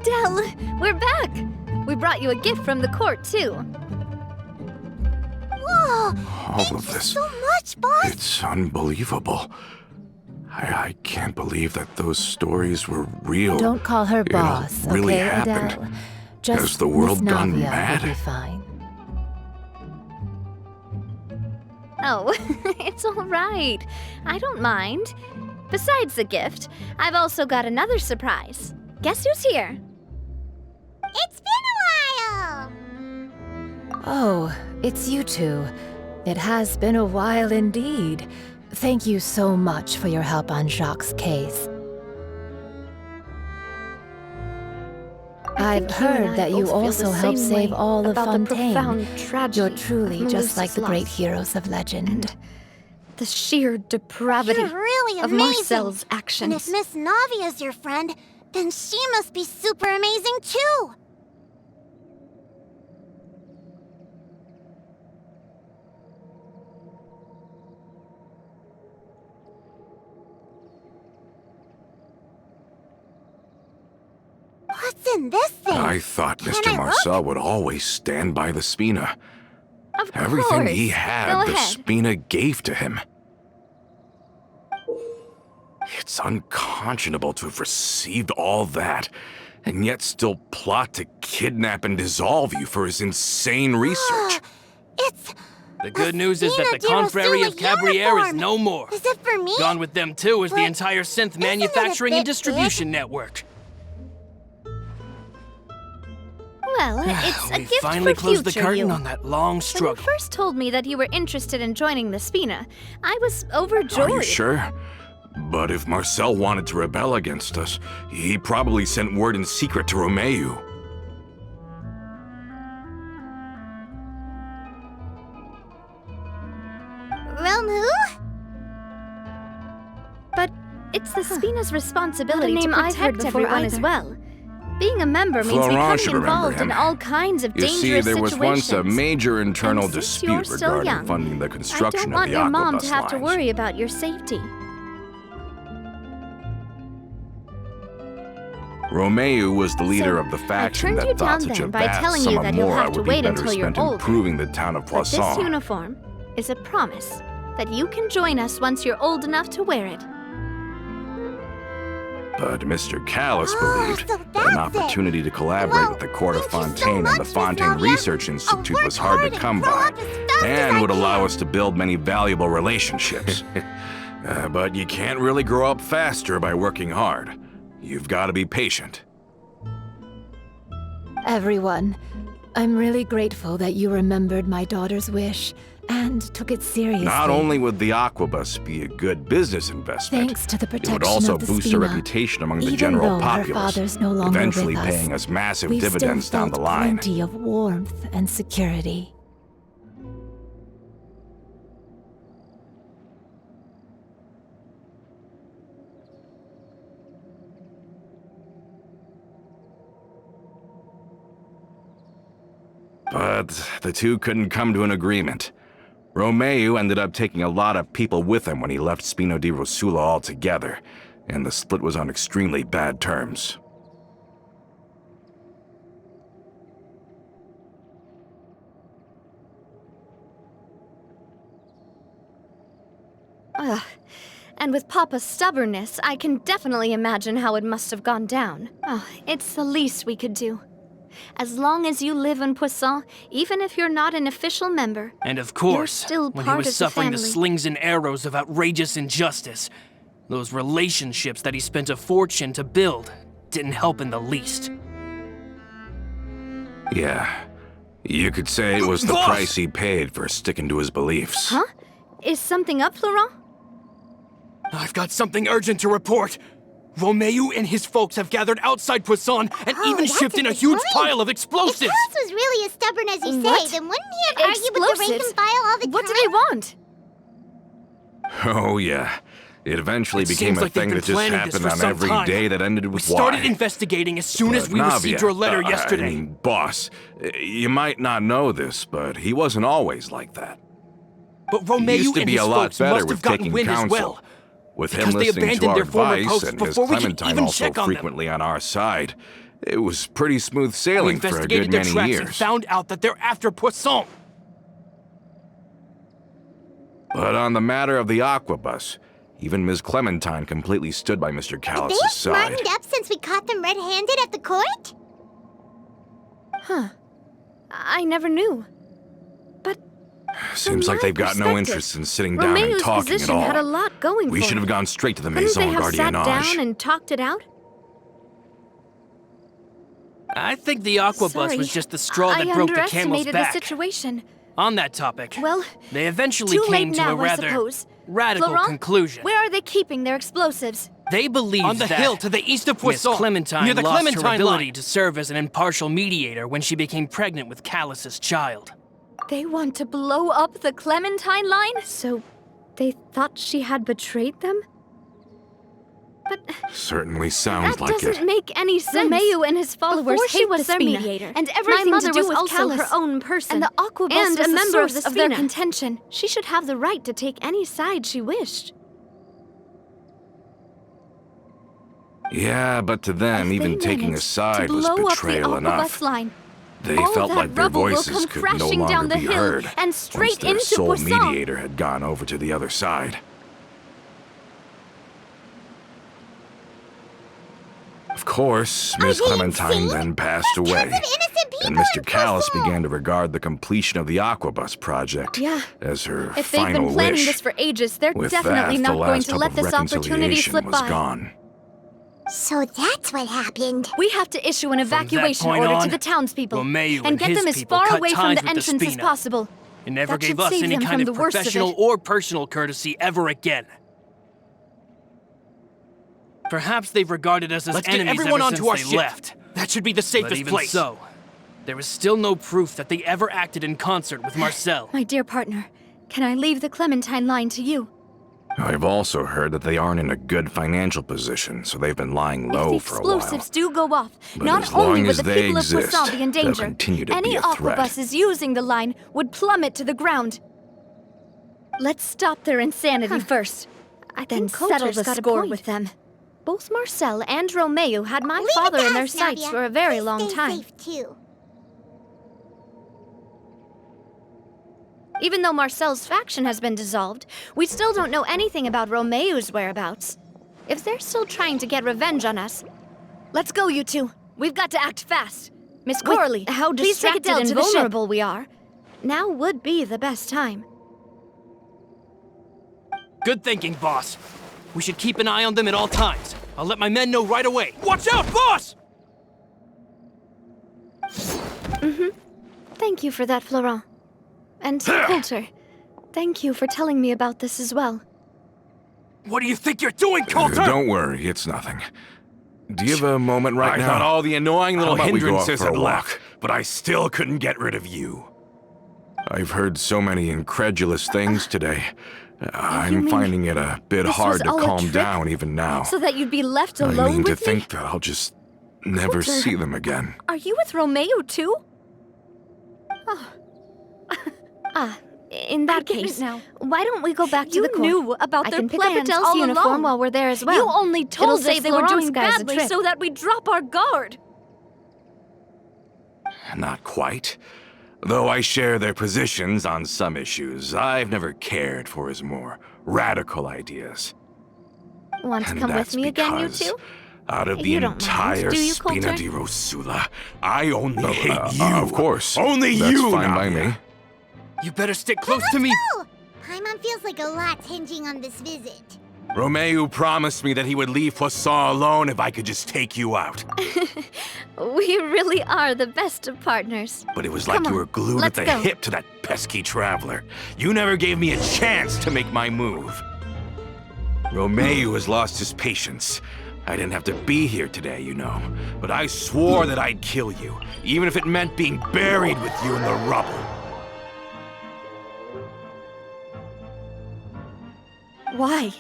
Adele, we're back! We brought you a gift from the court, too. Whoa! All of this. So much, boss! It's unbelievable. I can't believe that those stories were real. Don't call her boss, really okay, happened. Adele? Just Has the world Miss gone Navia mad? will be fine. Oh, it's all right. I don't mind. Besides the gift, I've also got another surprise. Guess who's here? It's been a while! Oh, it's you two. It has been a while indeed. Thank you so much for your help on Jacques' case. I've heard that you also helped save all of Fontaine. You're truly just like the great heroes of legend. And the sheer depravity You're really of amazing. Marcel's actions. And if Miss Navia's your friend, then she must be super amazing too! What's in this thing? I thought Can Mr. I Marcel would always stand by the Spina. Of Everything course. he had, Go the ahead. Spina gave to him. It's unconscionable to have received all that, and yet still plot to kidnap and dissolve you for his insane research. It's... The good news is that the Spina Confrérie of Dirosula Cabriere is uniform. no more. Is it for me? Gone with them too is the But entire synth isn't it a manufacturing and bit distribution network. Well, it's a We gift finally for closed the future curtain you. on that long When you struggle. first told me that you were interested in joining the Spina, I was overjoyed. Are you sure? But if Marcel wanted to rebel against us, he probably sent word in secret to Romeu. Romeu? But it's the Spina's responsibility Not a to name I've heard protect before everyone as either. well. Being a member means Florent should becoming remember involved in him. all kinds of You dangerous see, there was once a situations. major internal And since you're dispute still regarding young, funding the I construction don't of want the your mom aquabus to have to lines. worry about your safety. Romeu was the leader So, of the I faction turned you that thought down such a then by vast telling sum you of that you'll more have to would be wait better until you're spent older. improving the town of But this Poisson. uniform is a promise that you can join us once you're old enough to wear it. But Mr. Callis Oh, believed so that that's an it. opportunity to collaborate Well, with the court of thank you so Fontaine and much, the Miss Fontaine Navia. Research I'll Institute work was hard hard to and come grow by, up as fast as and I would allow can. us to build many valuable relationships. But you can't really grow up faster by working hard. You've got to be patient. Everyone, I'm really grateful that you remembered my daughter's wish and took it seriously. Not only would the aquabus be a good business investment, Thanks to the it protection would also of the boost Spina. our reputation among the Even general though her populace, father's no longer eventually with us, paying us massive we've dividends still down felt the line. plenty of warmth and security. But the two couldn't come to an agreement. Romeu ended up taking a lot of people with him when he left Spina di Rosula altogether, and the split was on extremely bad terms. Ugh. And with Papa's stubbornness, I can definitely imagine how it must have gone down. Oh, it's the least we could do. As long as you live in Poisson, even if you're not an official member, And of course, still when he part was of the suffering the family. slings and arrows of outrageous injustice, those relationships that he spent a fortune to build didn't help in the least. Yeah, you could say it was the Boss! price he paid for sticking to his beliefs. Huh? Is something up, Florent? I've got something urgent to report. Romeu and his folks have gathered outside Poisson and Oh, even that's shipped a in a good huge point. pile of If explosives. Callis was really as stubborn as you What? say, then wouldn't he have argued with the rank Explosives? and file all the What do time? they want? Oh, yeah. It eventually It became seems a like they've thing been that just planning this happened for on some every time. day that ended We with started Y. investigating as soon as we Navia, received your letter I yesterday. mean, boss, you might not know this, but he wasn't always like that. But He Romeu used to and be his a lot folks better must with have gotten taking wind as counsel. well. With him Because they listening to abandoned our their former advice posts and Ms. before we could Clementine even also check on them. frequently on our side, it was pretty smooth We sailing for a investigated good their many tracks and years. found out that they're after Poisson. But on the matter of the aquabus, even Ms. Clementine completely stood by Mr. They Callus's have side. smartened up since we caught them red-handed at the court? Huh. I never knew. But Seems like my they've got no perspective, interest in sitting down and Romeo's talking at position had a all. lot going We for should it. have gone straight to the Couldn't Maison they have sat down Gardiennage. and talked it out? I think the aquabus Sorry, was just the straw that I broke the camel's underestimated the back. situation. On that topic, Well, they eventually too came late to now, a I rather suppose. radical Florent, conclusion. where are they keeping their explosives? They believe On the that hill to the east of Miss Poisson, Clementine near the lost her Clementine ability line. to serve as an impartial mediator when she became pregnant with Callus's child. They want to blow up the Clementine line? So they thought she had betrayed them? But Certainly sounds that like doesn't it. make any sense. Romeo and his followers Before she hate was the their Spina, mediator, and everything my mother to do was with also Callus, her own person. and the Aquabus And was a the member of source the of their Spina. contention. She should have the right to take any side she wished. Yeah, but to them, If even they taking a managed side to was blow betrayal up the enough. Aquabus line, They all felt that like their rubble will voices come could no crashing down longer the be hill heard and once straight their into sole Poisson. mediator had gone over to the other side. Of course, Miss they Clementine insane? then passed There's away, tons of innocent people and Mr. in Callus Poisson. began to regard the completion of the Aquabus project Yeah. as her If they've final been planning wish. this for ages, they're With definitely that, not the going last to hope let of this opportunity reconciliation slip was by. gone. So that's what happened. We have to issue an that evacuation point order on, to the townspeople Romeo and and get his them as people far cut away from ties the with the entrance as Spina. possible. It never That gave should us save any them kind from of the worst of professional it. or personal courtesy ever again. Perhaps they've regarded us as Let's get enemies everyone ever onto since our they ship. left. That should be the But safest even place. so, there is still no proof that they ever acted in concert with Marcel. My dear partner, can I leave the Clementine line to you? I've also heard that they aren't in a good financial position, so they've been lying If low the for a while. explosives do go off, But not as only long would as the they people exist, of Poisson be in they'll danger, continue to any be a threat. aquabuses using the line would plummet to the ground. Let's stop their insanity first. Then settle the score with them. Both Marcel and Romeo had my Leave it father to in their us, sights Nadia. for a very Please long stay time. safe too. Even though Marcel's faction has been dissolved, we still don't know anything about Romeo's whereabouts. If they're still trying to get revenge on us, let's go, you two. We've got to act fast. Miss Corley, how distracted and vulnerable we are. Now would be the best time. Good thinking, boss. We should keep an eye on them at all times. I'll let my men know right away. Watch out, boss! Thank you for that, Florent. And Coulter, thank you for telling me about this as well. What do you think you're doing, Coulter? Don't worry, it's nothing. Do you have a moment right I now? thought all the annoying little How about we go out hindrances for a had walk? left, but I still couldn't get rid of you. I've heard so many incredulous things today. You I'm mean finding it a bit this hard was to all a calm trick? down even now. So that you'd be left I alone mean to with me? think that I'll just never Coulter. see them again. Are you with Romeo too? Oh. In that get it case, now. why don't we go back to You the court? knew about I their can pick up plans Adele's all uniform along. while we're there as well. You only told It'll us save they were Florent's doing guys a badly trip. so that we drop our guard. Not quite. Though I share their positions on some issues, I've never cared for his more radical ideas. Want to And come with that's me again, you because two? out of the You don't mind, entire do you, Spina Coulter? di Rosula, I only hate you. Of course. Only That's you, fine by Nadia. me. You better stick close to me. Oh, Paimon feels like a lot's hinging on this visit. Romeo promised me that he would leave Poisson alone if I could just take you out. We really are the best of partners. But it was like Come you on, were glued at let's the go. hip to that pesky traveler. You never gave me a chance to make my move. Romeo has lost his patience. I didn't have to be here today, you know. But I swore that I'd kill you, even if it meant being buried with you in the rubble. Why?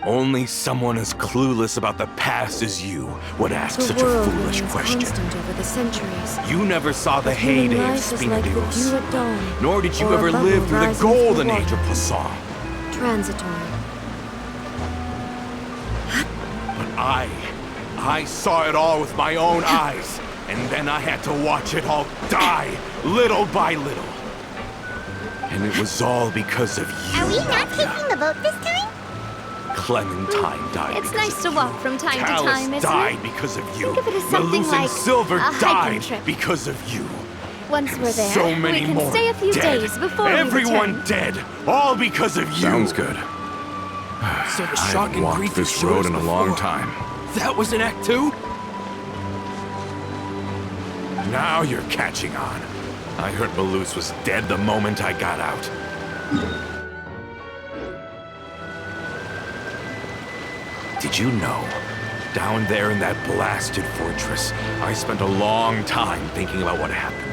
Only someone as clueless about the past as you would ask such a foolish question. over the centuries. You never saw the heyday of life is Spina like di the dew Rosula, at dawn, nor did you or a ever bubble live through the rising from golden water. age of Poisson. Transitory. I saw it all with my own eyes, and then I had to watch it all die, little by little. And it was all because of you. Are we not taking the boat this time? Clementine died. It's because nice of to you. walk from time to Callus time, isn't died it? because of you. Think of it as something Malus and like Silver a hiking died trip. because of you. Once we're there, So many we can more stay a few dead. days before Everyone we return. dead, all because of you. Sounds good. So the I shock haven't and walked grief this you showed road us in a long before. time. That was in Act 2? Now you're catching on. I heard Malus was dead the moment I got out. Did you know? Down there in that blasted fortress, I spent a long time thinking about what happened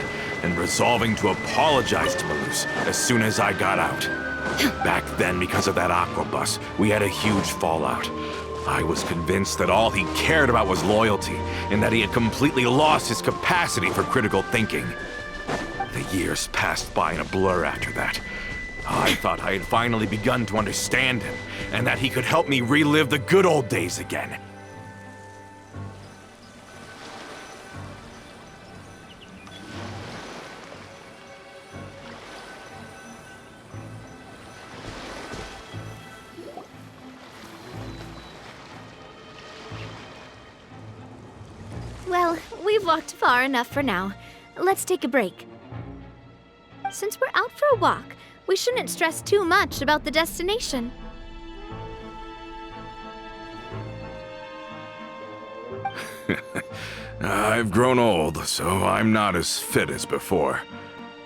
and resolving to apologize to Malus as soon as I got out. Back then, because of that aquabus, we had a huge fallout. I was convinced that all he cared about was loyalty, and that he had completely lost his capacity for critical thinking. The years passed by in a blur after that. I thought I had finally begun to understand him, and that he could help me relive the good old days again. Well, we've walked far enough for now. Let's take a break. Since we're out for a walk, we shouldn't stress too much about the destination. I've grown old, so I'm not as fit as before.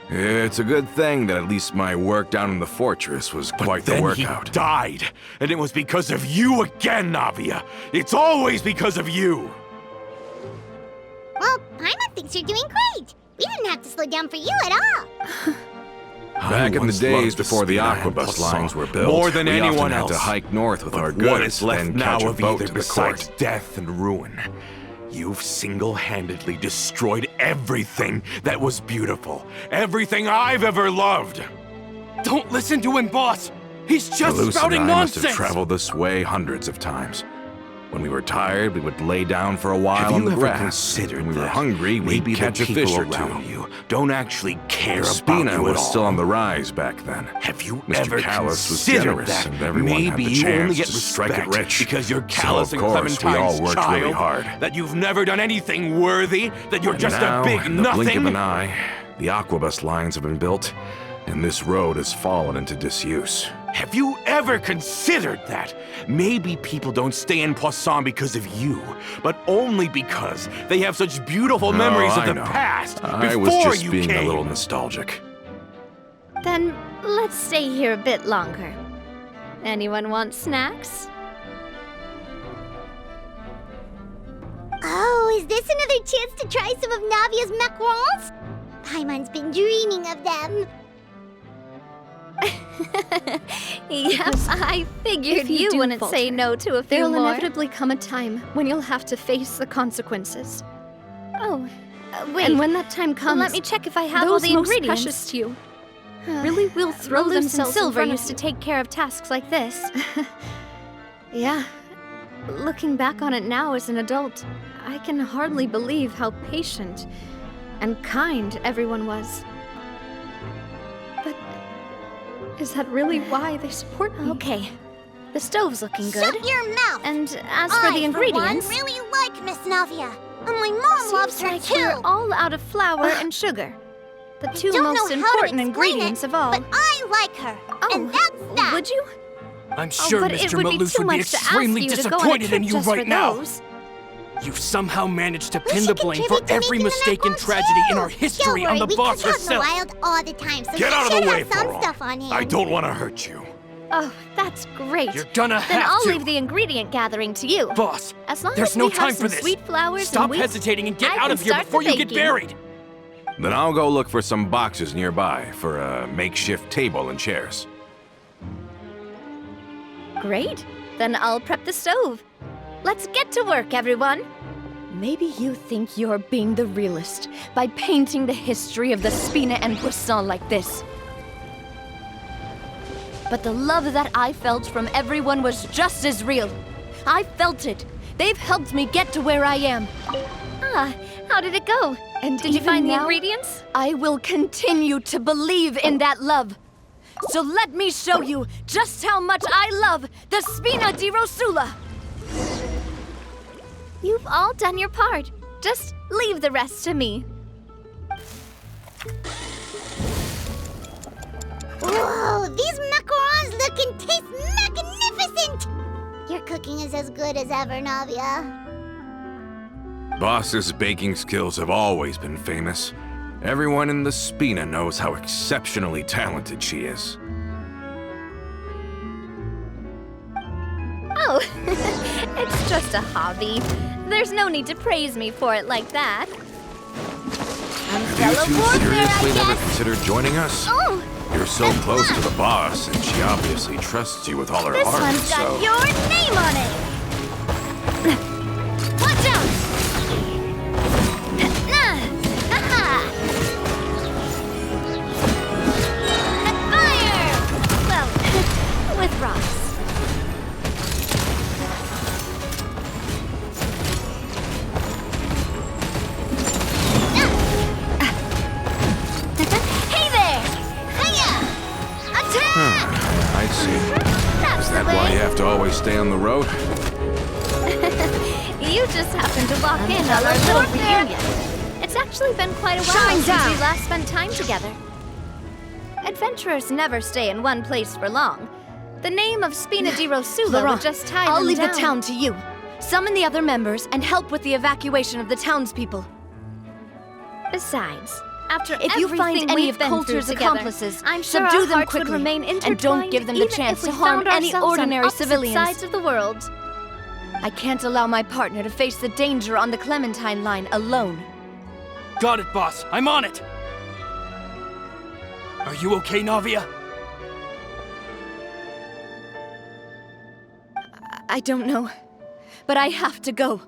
It's a good thing that at least my work down in the fortress was quite the Then workout. he died, and it was because of you again, Navia. It's always because of you. Well, Paimon thinks you're doing great. We didn't have to slow down for you at all. Back in the days before the Spina and aquabus Poisson lines were built, more than we anyone often else. had to hike north with our But goods what is left and now catch a of boat either to the besides court. death and ruin? You've single-handedly destroyed everything that was beautiful, everything I've ever loved. Don't listen to him, boss! He's just Malus spouting and I must have nonsense! traveled this way hundreds of times. When we were tired, we would lay down for a while on the grass. considered When we were that hungry, we'd maybe catch the a fish people or around two. you don't actually care about Spina you at was all? still on the rise back then. Have you Mr. ever Callus was considered generous, that and everyone had maybe the you only chance get to strike it respect rich? because you're So, Callus of and course, we all Clementine's worked child? really hard. That you've never done anything worthy? That you're And just now, a big in the blink of nothing? an eye, the aquabus lines have been built, and this road has fallen into disuse. Have you ever considered that? Maybe people don't stay in Poisson because of you, but only because they have such beautiful memories of I the know. past I was before just you being came. a little nostalgic. Then let's stay here a bit longer. Anyone want snacks? Oh, is this another chance to try some of Navia's macarons? Paimon's been dreaming of them. Yep, I figured If you you do wouldn't falter, say no to a few There'll more. inevitably come a time when you'll have to face the consequences. Oh, wait. And when that time comes, let me check if I have all those the most ingredients. precious to you really will throw Malus and themselves in Silver front used of to you. take care of tasks like this. Yeah. Looking back on it now as an adult, I can hardly believe how patient and kind everyone was. But is that really why they support me? Okay, the stove's looking good. Shut your mouth! And as for the ingredients, I, for one, really like Miss Navia. And my mom loves seems her like too. we're all out of flour and sugar. The two Don't most know how to important explain ingredients it, of all. But I like her. Oh, and that's that. Would you? I'm sure but it Mr. would be Malus too would be much to ask extremely you to go on a disappointed trip in you just right for now. those. You've somehow managed to We pin the should blame for contribute to every making the mistake and macarons tragedy in too. our history Don't on the worry, boss we come herself. out in the wild all the time, so Get we out of should the way, have some Thorol. stuff on hand. I don't want to hurt you. Oh, that's great. You're gonna Then have I'll to. leave the ingredient gathering to you. Boss, As long there's as no we time have for some this. sweet flowers Stop and wheat, hesitating and get I out can of here start before the you get baking. buried. Then I'll go look for some boxes nearby for a makeshift table and chairs. Great. Then I'll prep the stove. Let's get to work, everyone. Maybe you think you're being the realist by painting the history of the Spina and Poisson like this. But the love that I felt from everyone was just as real. I felt it. They've helped me get to where I am. Ah, how did it go? And did you even find the now, ingredients? I will continue to believe in that love. So let me show you just how much I love the Spina di Rosula. You've all done your part. Just leave the rest to me. Whoa, these macarons look and taste magnificent! Your cooking is as good as ever, Navia. Boss's baking skills have always been famous. Everyone in the Spina knows how exceptionally talented she is. Oh, it's just a hobby. There's no need to praise me for it like that. Have you two seriously never considered joining us? Oh, You're so close to the boss, and she obviously trusts you with all her this heart, one's got so... your name on it! Watch out! And fire! Well, with rocks. Hey there! Hiya! Attack! I see. That's Is the that why way. you have to always stay on the road? You just happened to walk in on our little reunion. It's actually been quite a while Shine since down. we last spent time together. Adventurers never stay in one place for long. The name of Spina di Rosula Laurent, would just tie I'll them leave down. the town to you. Summon the other members and help with the evacuation of the townspeople. Besides, after If you find everything any we've of been Coulter's through together, accomplices, I'm sure subdue our them hearts quickly, would remain and intertwined don't give them the even chance if we to harm found any ourselves ordinary on opposite civilians. sides of the world. I can't allow my partner to face the danger on the Clementine line alone. Got it, boss. I'm on it. Are you okay, Navia? I don't know, but I have to go.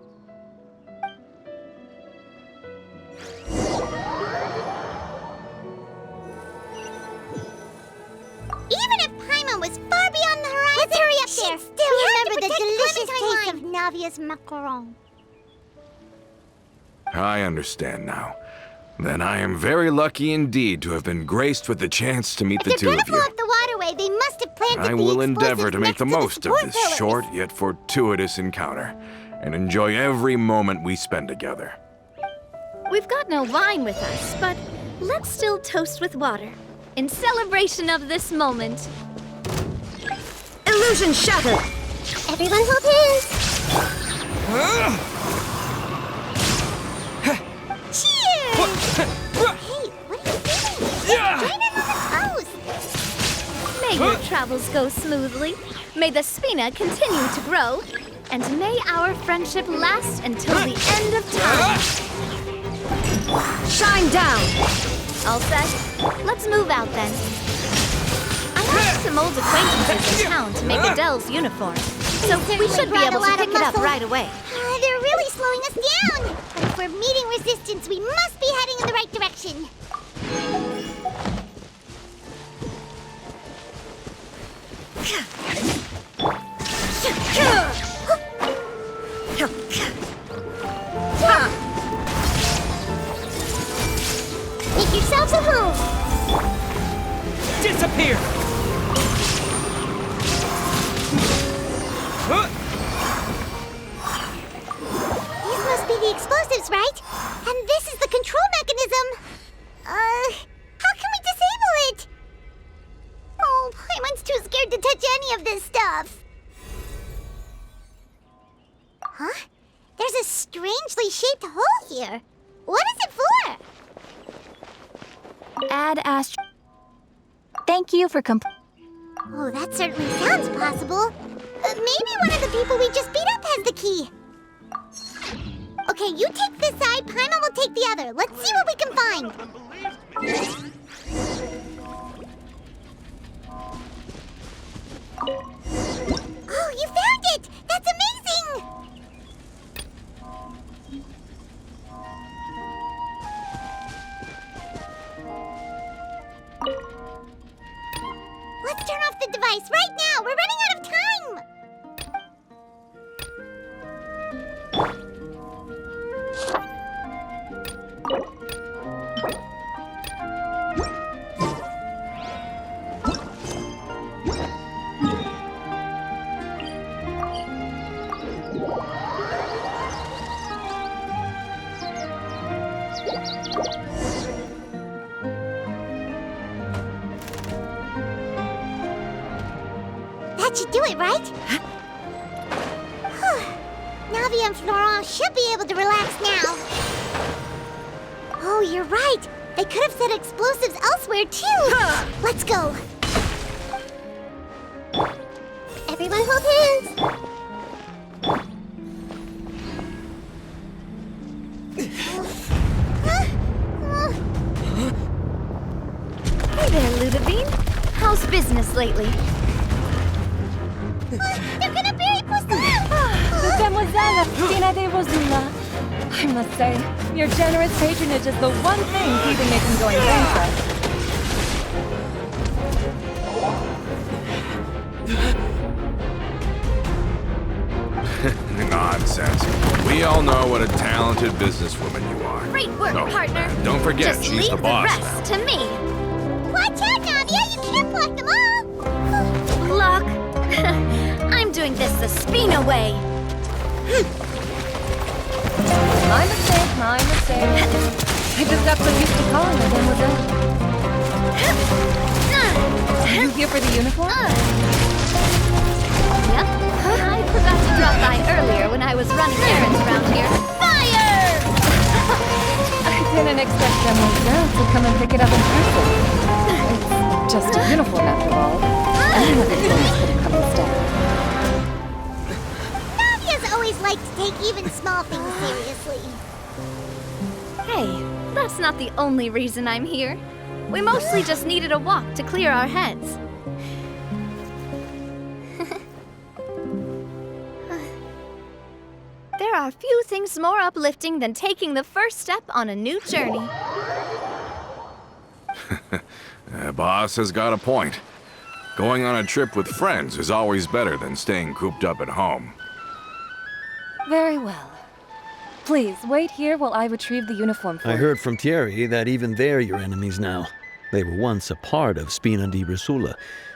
Even if Paimon was far beyond the horizon, let's hurry up there. Still remember the delicious taste of Navia's macaron. I understand now. Then I am very lucky indeed to have been graced with the chance to meet If the they're two gonna of blow you. up the waterway, they must have planted I the will explosives endeavor to make next the most of support this pillars. short yet fortuitous encounter, and enjoy every moment we spend together. We've got no wine with us, but let's still toast with water in celebration of this moment. Illusion shattered! Everyone hold hands. Cheers! Hey, what are you doing? Join in on the toast. May your travels go smoothly. May the Spina continue to grow. And may our friendship last until the end of time. Shine down! All set? Let's move out then. I have some old acquaintances in town to make Adele's uniform. So we should be able to pick it up right away. They're really slowing us down. But if we're meeting resistance, we must be heading in the right direction. Make yourselves at home. Disappear! These must be the explosives, right? And this is the control mechanism. How can we disable it? Oh, Paimon's too scared to touch any of this stuff. Huh? There's a strangely shaped hole here. What is it for? Add Astro. Thank you for Oh, that certainly sounds possible. Maybe one of the people we just beat up has the key. Okay, you take this side, Paimon will take the other. Let's see what we can find. Oh, you found it! That's amazing! Let's turn off the device right now! We're running out of time! should do it, right? Navi and Florent should be able to relax now. Oh, you're right. They could have set explosives elsewhere, too. Let's go. Everyone hold hands. Hey there, Ludovine. How's business lately? They're gonna bury Poisson! Mademoiselle Spina de Rosula. I must say, your generous patronage is the one thing keeping me from going bankrupt. Nonsense. We all know what a talented businesswoman you are. Great work, partner. Don't forget, Just she's leave the boss the rest to me. Watch out, Navia! You can't block them all! Look, I'm doing this the Spina way. My mistake. I just got so used to calling her Mademoiselle. Are you here for the uniform? Yep. I forgot to drop by earlier when I was running errands around here. Fire! I didn't expect Mademoiselle to come and pick it up in person. It's just a uniform after all. Any other things could have come instead. Navia's always liked to take even small things seriously. Hey, that's not the only reason I'm here. We mostly just needed a walk to clear our heads. There are few things more uplifting than taking the first step on a new journey. Boss has got a point. Going on a trip with friends is always better than staying cooped up at home. Very well. Please, wait here while I retrieve the uniform for I you. heard from Thierry that even they're your enemies now. They were once a part of Spina di Rosula.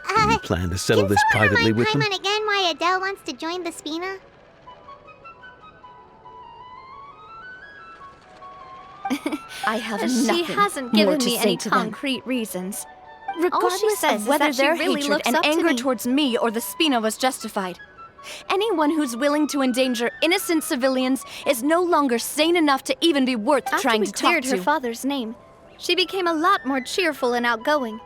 Do you plan to settle this privately with them? Can someone remind Paimon again why Adele wants to join the Spina? I have She nothing hasn't more given to me say any to them. concrete reasons. Regardless says of is whether that she their really hatred looks and up to anger me. towards me or the Spina was justified. Anyone who's willing to endanger innocent civilians is no longer sane enough to even be worth trying to talk cleared to. her father's name, she became a lot more cheerful and outgoing.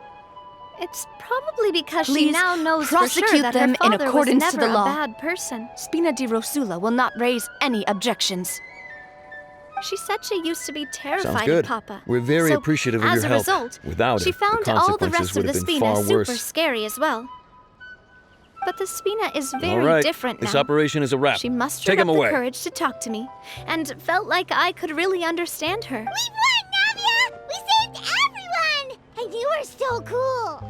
It's probably because she Please now knows for prosecute sure that them her in father accordance was to never the law. a bad person. Spina di Rosula will not raise any objections. She said she used to be terrified Sounds good. of Papa. We're very So, appreciative of as your a help. result, Without she it, found the all the consequences rest would of the have been Spina far super worse. scary as well. But the Spina is All very right, different now. this operation is a wrap. She mustered Take up him the away. courage to talk to me, and felt like I could really understand her. We won, Navia! We saved everyone! And you were so cool!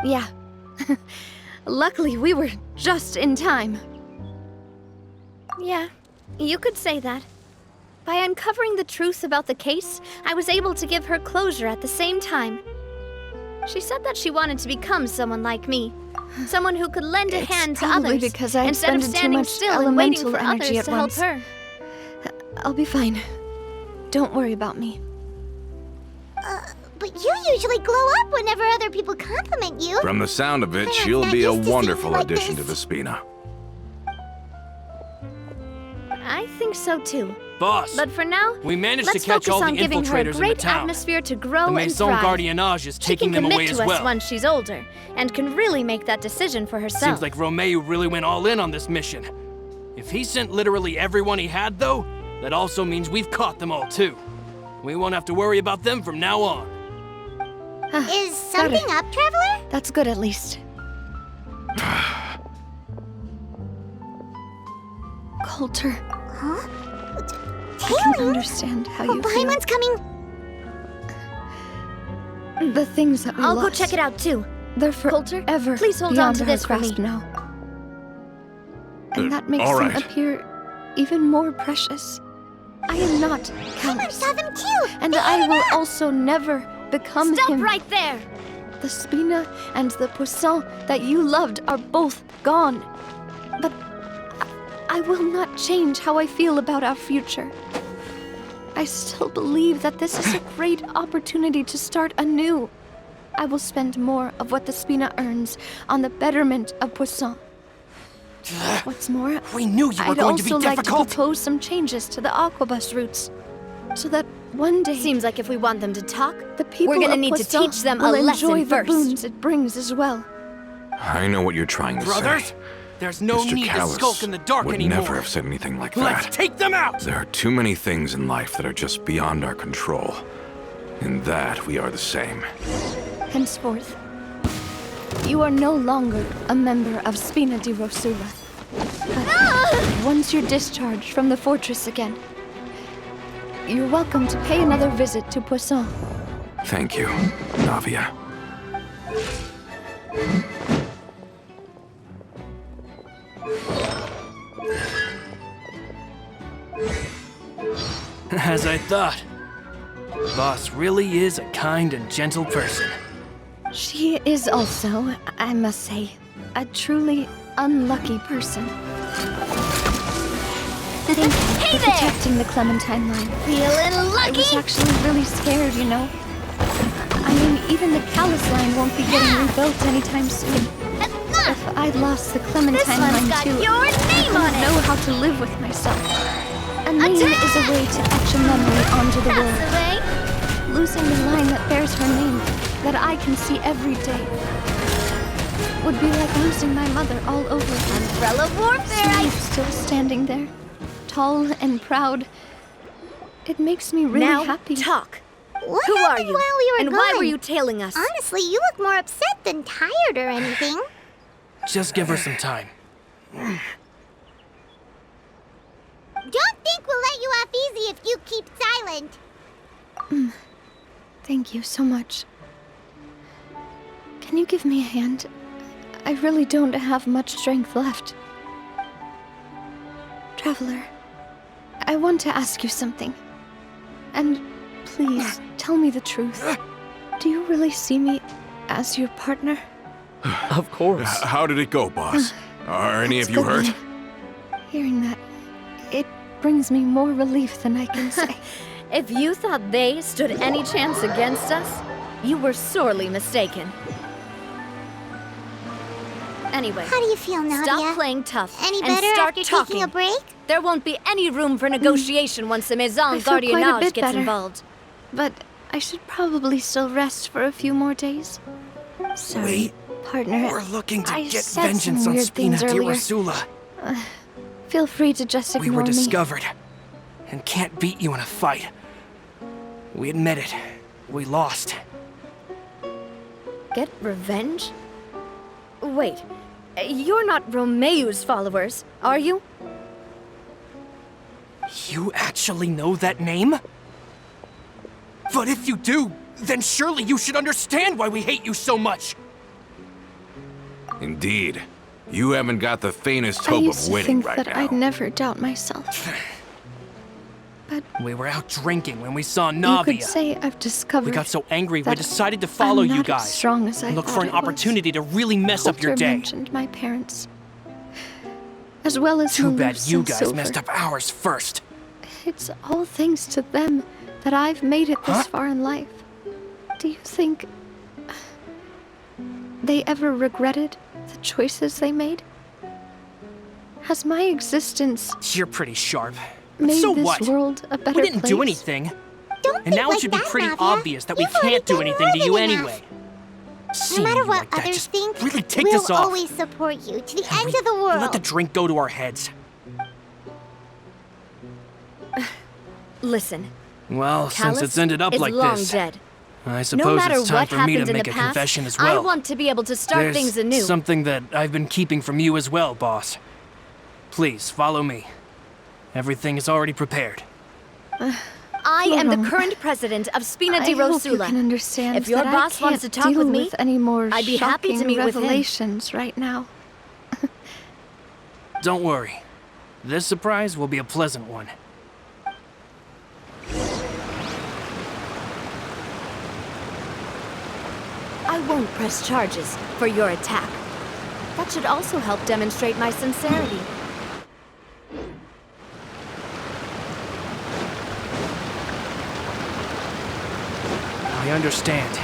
Yeah. Luckily, we were just in time. Yeah, you could say that. By uncovering the truth about the case, I was able to give her closure at the same time. She said that she wanted to become someone like me. Someone who could lend a hand to probably others because I instead of expended too standing much still and waiting for elemental others energy at to help once. her. I'll be fine. Don't worry about me. But you usually glow up whenever other people compliment you. From the sound of it, Parents she'll not be a used to seeing you wonderful like addition this. to the Spina. I think so too. Boss, But for now, we managed to let's catch focus all the on giving her a infiltrators in the great town. atmosphere to The grow and Maison thrive. Gardiennage is She taking can them commit away to as us well. once she's older, and can really make that decision for herself. Seems like Romeo really went all in on this mission. If he sent literally everyone he had, though, that also means we've caught them all, too. We won't have to worry about them from now on. Is something up, Traveler? That's good at least. Coulter, Huh? I can Taylor? understand how Oh, you feel. Paimon's coming. The things that we I'll lost. go check it out too. They're Coulter, forever please hold on beyond to our this for me. grasp now. And that makes all them right. appear even more precious. I am not Paimon callous, saw them too. and They I ended will up. also never become Stop him. right there! The Spina and the Poisson that you loved are both gone. But I will not change how I feel about our future. I still believe that this is a great opportunity to start anew. I will spend more of what the Spina earns on the betterment of Poisson. What's more, We knew you were I'd going to be also like to difficult. propose some changes to the aquabus routes, so that one day Seems like if we want them to talk, the people we're gonna of need to Poisson teach them a will lesson enjoy the first. boons it brings as well. I know what you're trying to Brothers, say. there's no Mr. need to Callus skulk in the dark would anymore. never have said anything like Let's that. take them out! There are too many things in life that are just beyond our control. In that, we are the same. Henceforth, you are no longer a member of Spina di Rosula. But once you're discharged from the fortress again, you're welcome to pay another visit to Poisson. Thank you, Navia. As I thought. Boss really is a kind and gentle person. She is also, I must say, a truly unlucky person. Thank you for protecting the Clementine line. Feeling I lucky? was actually really scared, you know. I mean, even the Callus line won't be getting rebuilt anytime soon. If I'd lost the Clementine This one's line got too, your name on I it. know how to live with myself. A name is a way to etch a memory onto the That's world. the way. Losing the line that bears her name, that I can see every day, would be like losing my mother all over again. Umbrella warfare, She's still standing there, tall and proud. It makes me really now happy. talk. What Who are happened you? while we were and gone? why were you tailing us? Honestly, you look more upset than tired or anything. Just give her some time. Don't think we'll let you off easy if you keep silent. Thank you so much. Can you give me a hand? I really don't have much strength left. Traveler, I want to ask you something. And please, tell me the truth. Do you really see me as your partner? Of course. How did it go, boss? Are any That's of you good hurt? then. Hearing that, it brings me more relief than I can say. If you thought they stood any chance against us, you were sorely mistaken. Anyway, How do you feel, Nadia? stop playing tough Any and better start after talking. taking a break? There won't be any room for negotiation once the Maison I feel quite a Gardiennage bit gets better. involved. But I should probably still rest for a few more days. Sorry, Wait. partner. We're looking to I get said vengeance some on weird Spina things di earlier. Rosula. Feel free to just We ignore were me. discovered and can't beat you in a fight. We admit it. We lost. Get revenge? Wait, you're not Romeu's followers, are you? You actually know that name? But if you do, then surely you should understand why we hate you so much. Indeed. You haven't got the faintest I hope used of to winning think right that now. I'd never doubt myself. But We were out drinking when we saw you Navia. could say I've discovered We got so angry we that decided to follow I'm you not guys. as strong as I and look thought for an I was. opportunity to really mess up your Coulter day. mentioned my parents, as well as Too bad Malus you and guys Silver. messed up ours first. It's all thanks to them that I've made it this Huh? far in life. Do you think they ever regretted the choices they made? Has my existence You're pretty sharp. But made so this what? world a better We didn't place? do anything. Don't And think now like it should be that, pretty Navia. obvious that we You've already can't do done anything more to you than enough. anyway. No Seeing matter you what like that others just think, really take we'll this off. always support you to the end of the world. Let the drink go to our heads. Listen, Well, since Callus it's ended up is like long this, dead. I No suppose matter it's time what for me to happened in make the a past, confession as I well. want to be able to start There's things anew. something that I've been keeping from you as well, boss. Please, follow me. Everything is already prepared. I am the Laurent, current president of Spina I di hope you Rosula. can understand If your that boss I wants can't to talk deal with me, any more I'd be happy to shocking meet with him. revelations right now. Don't worry. This surprise will be a pleasant one. I won't press charges for your attack. That should also help demonstrate my sincerity. I understand.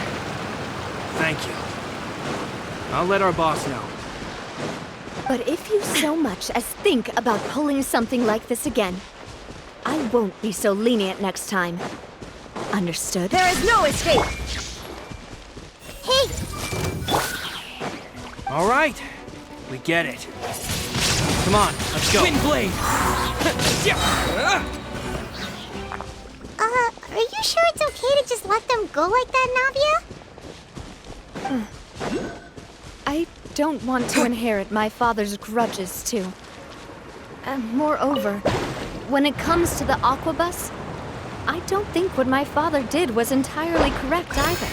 Thank you. I'll let our boss know. But if you so much as think about pulling something like this again, I won't be so lenient next time. Understood? There is no escape! Hey! All right. We get it. Come on, let's go. Wind blade! Are you sure it's okay to just let them go like that, Navia? I don't want to inherit my father's grudges, too. And moreover, when it comes to the Aquabus, I don't think what my father did was entirely correct either.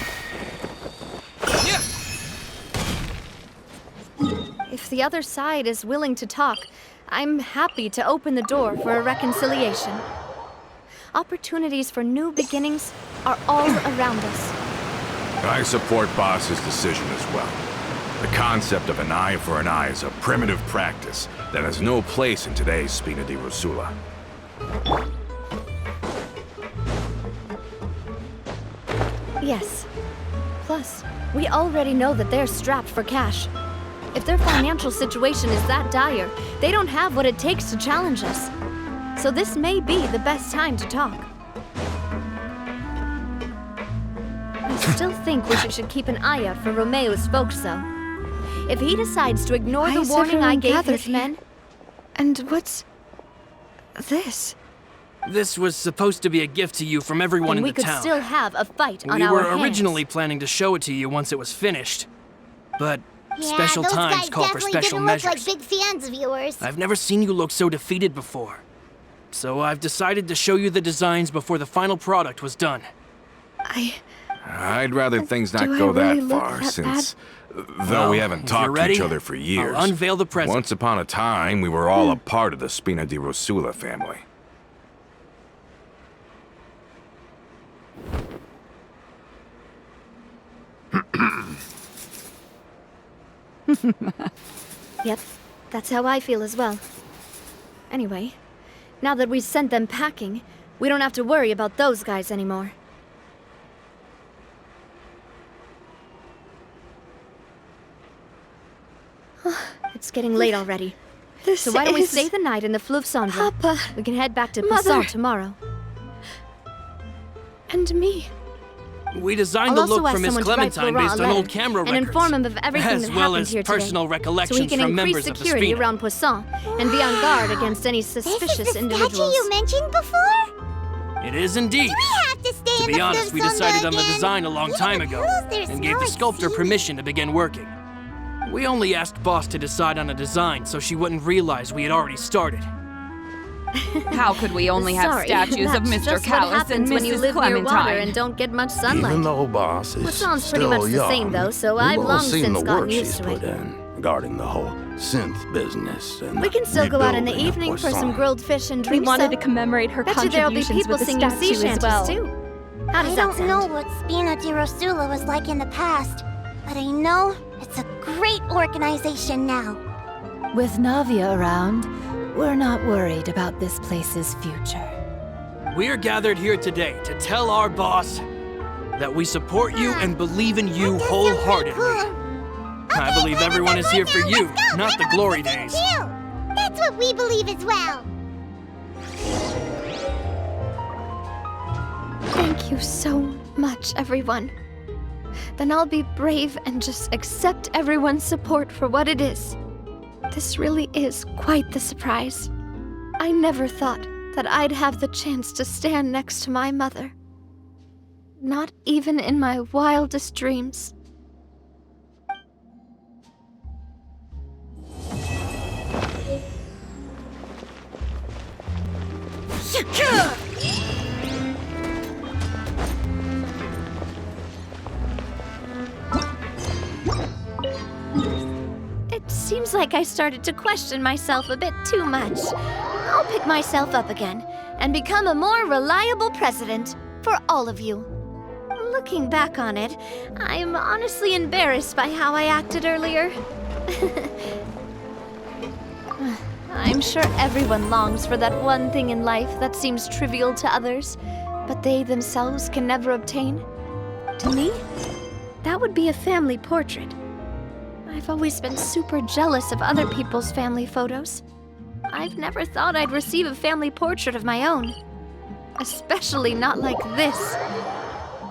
If the other side is willing to talk, I'm happy to open the door for a reconciliation. Opportunities for new beginnings are all around us. I support Boss's decision as well. The concept of an eye for an eye is a primitive practice that has no place in today's Spina di Rosula. Yes. Plus, we already know that they're strapped for cash. If their financial situation is that dire, they don't have what it takes to challenge us. So this may be the best time to talk. I still think we should keep an eye out for Romeo's folks, though. If he decides to ignore the warning I gave his men... And what's... this? This was supposed to be a gift to you from everyone in the we could town. still have a fight on We our were hands. originally planning to show it to you once it was finished. But special those times guys call for definitely special didn't measures. look like big fans of yours. I've never seen you look so defeated before. So I've decided to show you the designs before the final product was done. I'd rather things not Do go I really that look far, that since... Well, Though we haven't if talked you're to ready, each other for years. I'll unveil the present. Once upon a time, we were all a part of the Spina di Rosula family. Yep, that's how I feel as well. Anyway, now that we've sent them packing, we don't have to worry about those guys anymore. It's getting late already. So why don't we stay the night in the Fleuve Cendre? Papa, we can head back to Poisson tomorrow. And me. We designed the I'll also look ask for Miss someone to write Clementine Laurent based a on old letter camera and records, inform him of everything as that well happened as here today, personal so he recollections can from increase members of the security Spina. around Poisson and be on guard against any This suspicious is the individuals. statue you mentioned before? It is indeed. Do we have to stay To in be the honest, we Fleuve decided Cendre on the again? design a long Even time the ago, pillows there and smell gave the like sculptor seaweed. permission to begin working. We only asked Boss to decide on a design so she wouldn't realize we had already started. How could we only have Sorry, statues of that's Mr. just what Callus and happens when you Mrs. live near water Clementine? and don't get much sunlight. Even though Boss is Poisson's pretty still much the young, same, though, so we've I've all long seen since the gotten work used she's to put it. in regarding the whole synth business and We can still go out in the rebuilding of evening for some Poisson. grilled fish and We drinks. wanted to so commemorate her bet you there'll be contributions people with the singing sea statue as shanties well. too. How does I that don't sound? know what Spina di Rosula was like in the past, but I know it's a great organization now. With Navia around, we're not worried about this place's future. We're gathered here today to tell our boss that we support you and believe in you That does sound wholeheartedly. pretty cool. I Okay, believe everyone is here right for now, you, let's go. not the Everyone's glory the same days. too. That's what we believe as well. Thank you so much, everyone. Then I'll be brave and just accept everyone's support for what it is. This really is quite the surprise. I never thought that I'd have the chance to stand next to my mother. Not even in my wildest dreams. It seems like I started to question myself a bit too much. I'll pick myself up again and become a more reliable president for all of you. Looking back on it, I'm honestly embarrassed by how I acted earlier. I'm sure everyone longs for that one thing in life that seems trivial to others, but they themselves can never obtain. To me, That would be a family portrait. I've always been super jealous of other people's family photos. I've never thought I'd receive a family portrait of my own. Especially not like this.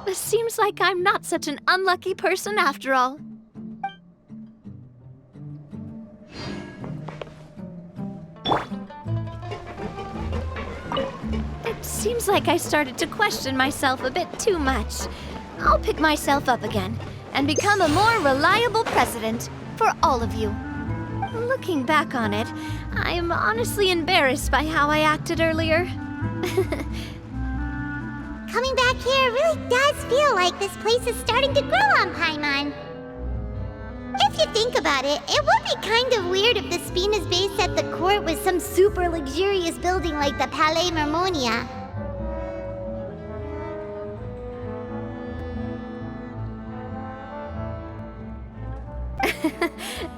It seems like I'm not such an unlucky person after all. It seems like I started to question myself a bit too much. I'll pick myself up again and become a more reliable president for all of you. Looking back on it, I'm honestly embarrassed by how I acted earlier. Coming back here really does feel like this place is starting to grow on Paimon. If you think about it, it would be kind of weird if the Spina's base at the court was some super luxurious building like the Palais Mermonia.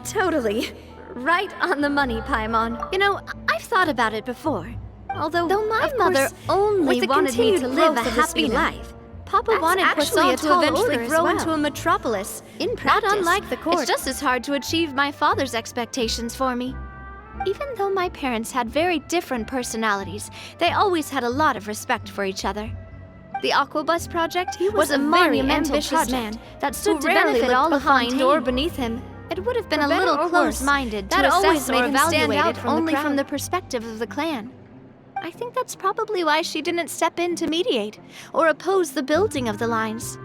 Totally. Right on the money, Paimon. You know, I've thought about it before. Although my mother only wanted me to live a happy life, Papa wanted Poisson to eventually grow into a metropolis. In practice, not unlike the court, it's just as hard to achieve my father's expectations for me. Even though my parents had very different personalities, they always had a lot of respect for each other. The Aquabus project was a very ambitious man that stood to benefit all behind or beneath him. It would have been a little close-minded to assess or evaluate it only from the perspective of the clan. I think that's probably why she didn't step in to mediate or oppose the building of the lines.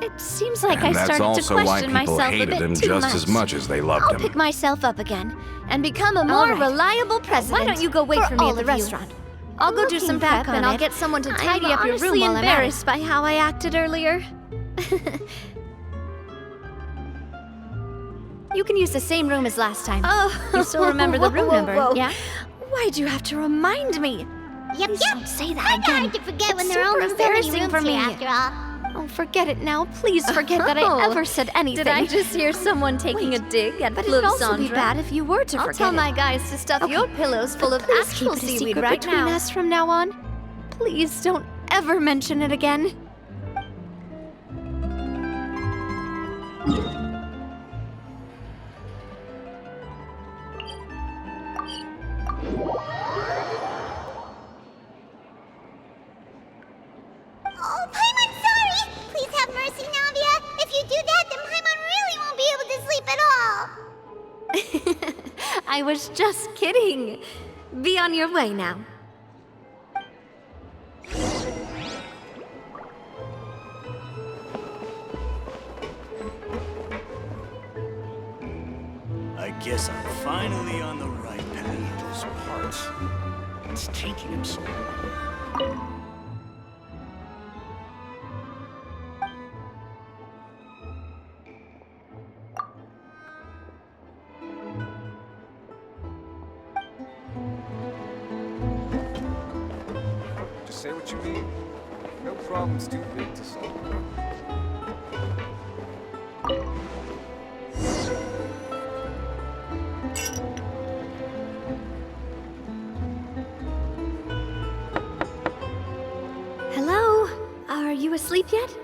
It seems like I started to question myself a bit too much. Just as much as they loved him. I'll pick myself up again and become a more reliable president. Why don't you go wait for me at the restaurant? I'll go do some prep and I'll get someone to tidy up your room while I'm embarrassed by how I acted earlier. You can use the same room as last time. Oh, you still remember the room number, yeah? Why'd you have to remind me? Yep. Don't say that Kinda again. hard to forget It's when there are super only so many embarrassing rooms for me. here after all. Oh, forget it now. Please forget that I ever said anything. Did I just hear someone taking a dig at But Fleuve it'd also be Cendra? bad if you were to forget I'll tell it. my guys to stuff your pillows full of Please actual keep it a seaweed secret right between now. us from now on. Please don't ever mention it again. Oh, Paimon, sorry! Please have mercy, Navia. If you do that, then Paimon really won't be able to sleep at all. I was just kidding. Be on your way now. I guess I'm finally on the right path. Those parts. It's taking him so long. Just say what you mean. No problem's too big to solve. Hello? Are you asleep yet?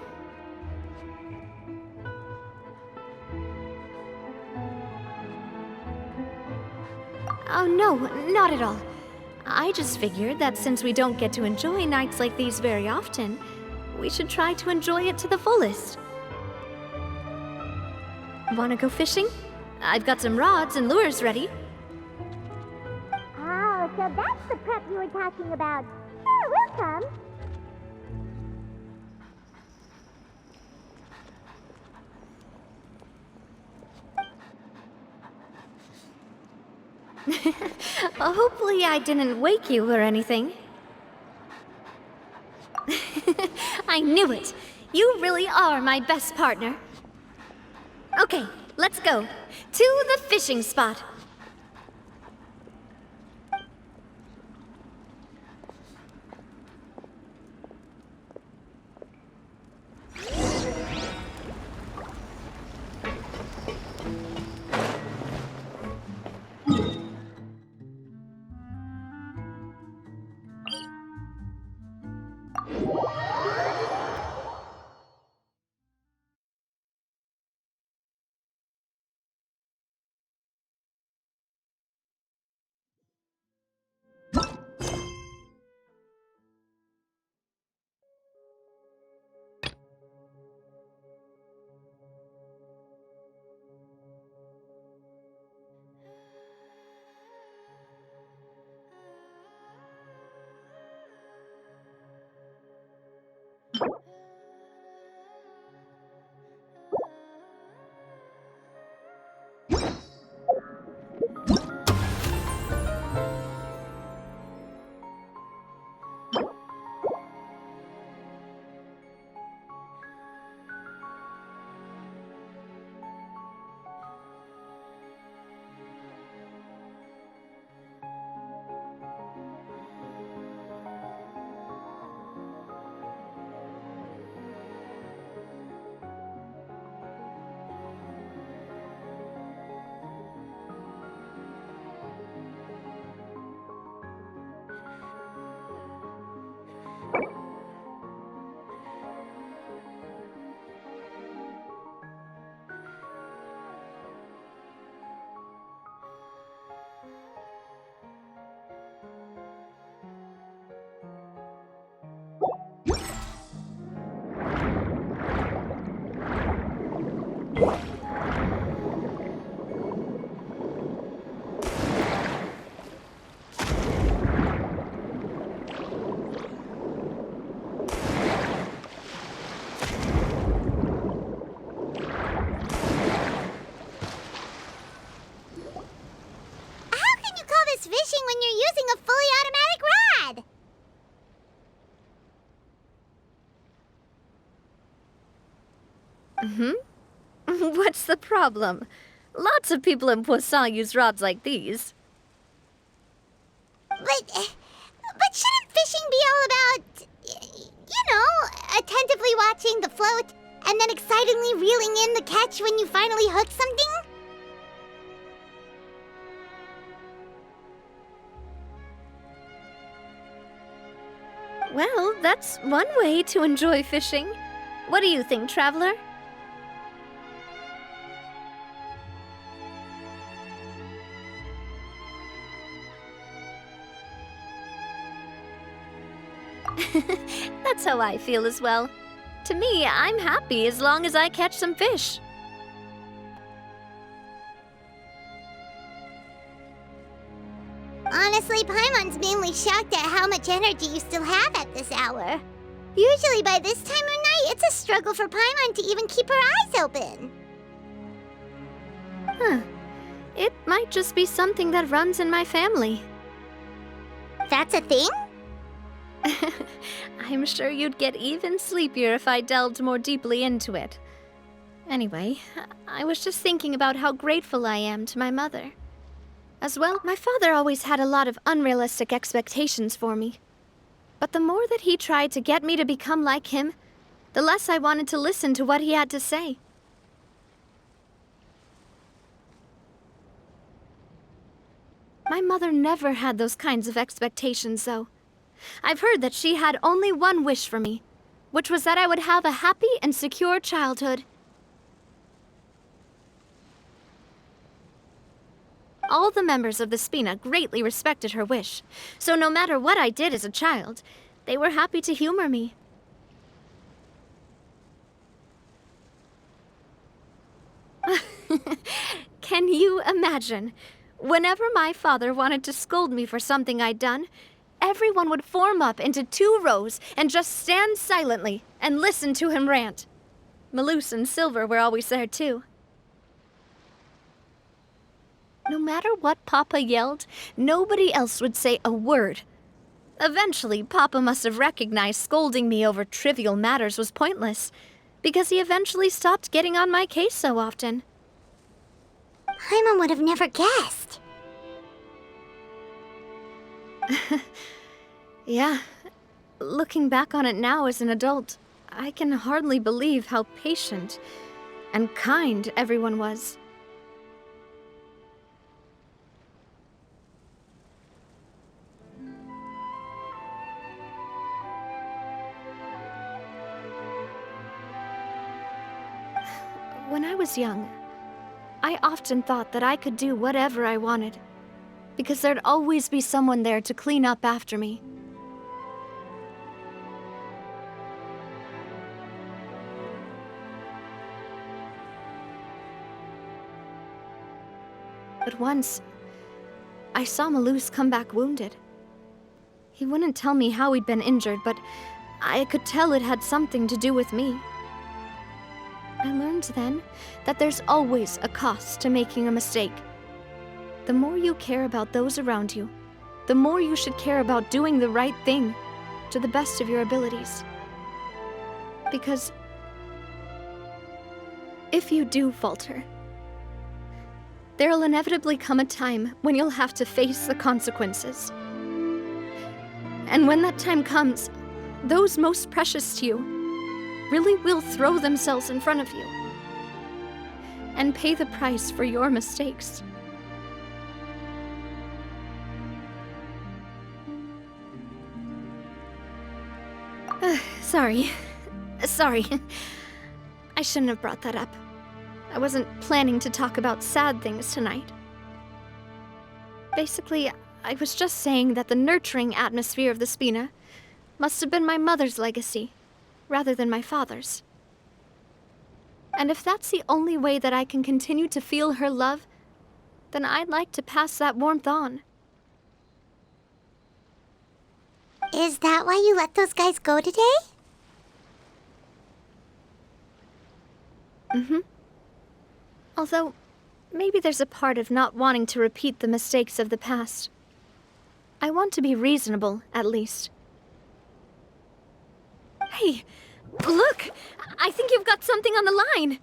Oh, no, not at all. I just figured that since we don't get to enjoy nights like these very often, we should try to enjoy it to the fullest. Wanna go fishing? I've got some rods and lures ready. Oh, so that's the prep you were talking about. Sure, we'll come. Hopefully I didn't wake you or anything. I knew it! You really are my best partner. Okay, let's go. To the fishing spot. use fishing when you're using a fully automatic rod? What's the problem? Lots of people in Poisson use rods like these. But shouldn't fishing be all about, attentively watching the float and then excitedly reeling in the catch when you finally hook something? Well, that's one way to enjoy fishing. What do you think, Traveler? That's how I feel as well. To me, I'm happy as long as I catch some fish. Honestly, Paimon's mainly shocked at how much energy you still have at this hour. Usually by this time of night, it's a struggle for Paimon to even keep her eyes open. Huh. It might just be something that runs in my family. That's a thing? I'm sure you'd get even sleepier if I delved more deeply into it. Anyway, I was just thinking about how grateful I am to my mother. As well, my father always had a lot of unrealistic expectations for me. But the more that he tried to get me to become like him, the less I wanted to listen to what he had to say. My mother never had those kinds of expectations, though. I've heard that she had only one wish for me, which was that I would have a happy and secure childhood. All the members of the Spina greatly respected her wish, so no matter what I did as a child, they were happy to humor me. Can you imagine? Whenever my father wanted to scold me for something I'd done, everyone would form up into 2 rows and just stand silently and listen to him rant. Malouse and Silver were always there too. No matter what Papa yelled, nobody else would say a word. Eventually, Papa must have recognized scolding me over trivial matters was pointless, because he eventually stopped getting on my case so often. Paimon would have never guessed. Yeah. Looking back on it now as an adult, I can hardly believe how patient and kind everyone was. When I was young, I often thought that I could do whatever I wanted, because there'd always be someone there to clean up after me. But once, I saw Malouse come back wounded. He wouldn't tell me how he'd been injured, but I could tell it had something to do with me. I learned then that there's always a cost to making a mistake. The more you care about those around you, the more you should care about doing the right thing to the best of your abilities. Because if you do falter, there'll inevitably come a time when you'll have to face the consequences. And when that time comes, those most precious to you really will throw themselves in front of you and pay the price for your mistakes. Sorry. I shouldn't have brought that up. I wasn't planning to talk about sad things tonight. Basically, I was just saying that the nurturing atmosphere of the Spina must have been my mother's legacy, rather than my father's. And if that's the only way that I can continue to feel her love, then I'd like to pass that warmth on. Is that why you let those guys go today? Although, maybe there's a part of not wanting to repeat the mistakes of the past. I want to be reasonable, at least. Hey, look! I think you've got something on the line!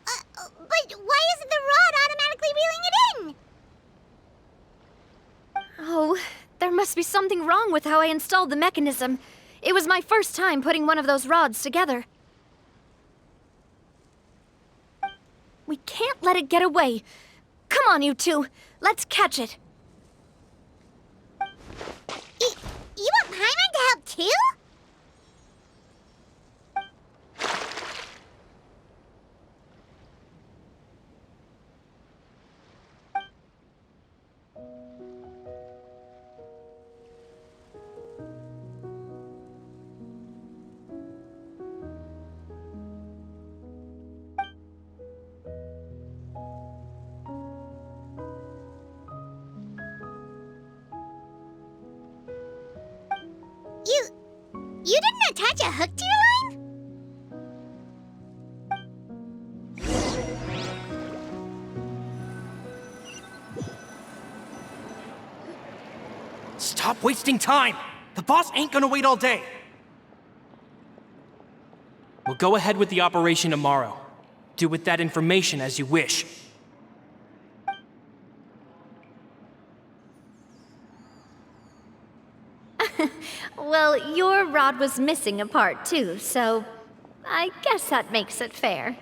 But why isn't the rod automatically reeling it in? Oh, there must be something wrong with how I installed the mechanism. It was my first time putting one of those rods together. We can't let it get away. Come on, you two. Let's catch it. You want Paimon to help too? You didn't attach a hook to your line? Stop wasting time! The boss ain't gonna wait all day! We'll go ahead with the operation tomorrow. Do with that information as you wish. Well, your rod was missing a part too, so I guess that makes it fair.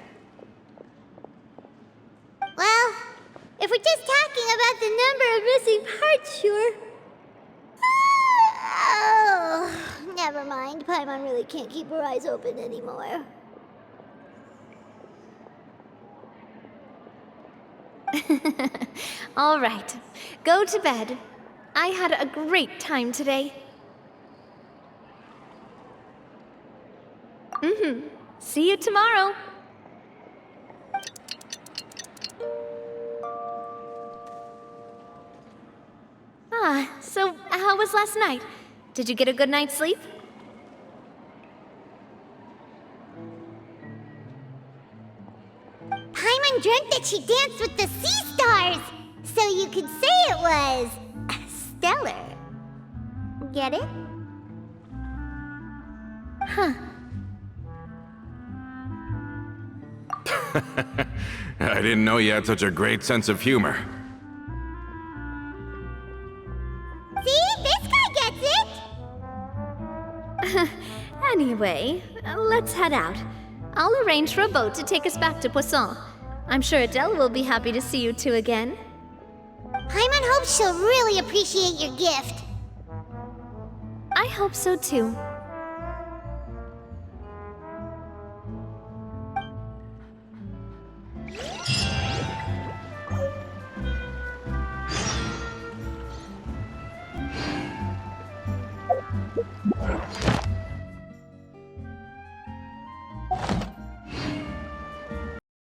Well, if we're just talking about the number of missing parts, sure. Oh, never mind. Paimon really can't keep her eyes open anymore. All right, go to bed. I had a great time today. See you tomorrow. So how was last night? Did you get a good night's sleep? Paimon dreamt that she danced with the sea stars, so you could say it was stellar. Get it? Huh. I didn't know you had such a great sense of humor. See? This guy gets it! Anyway, let's head out. I'll arrange for a boat to take us back to Poisson. I'm sure Adele will be happy to see you two again. Paimon hopes she'll really appreciate your gift. I hope so too.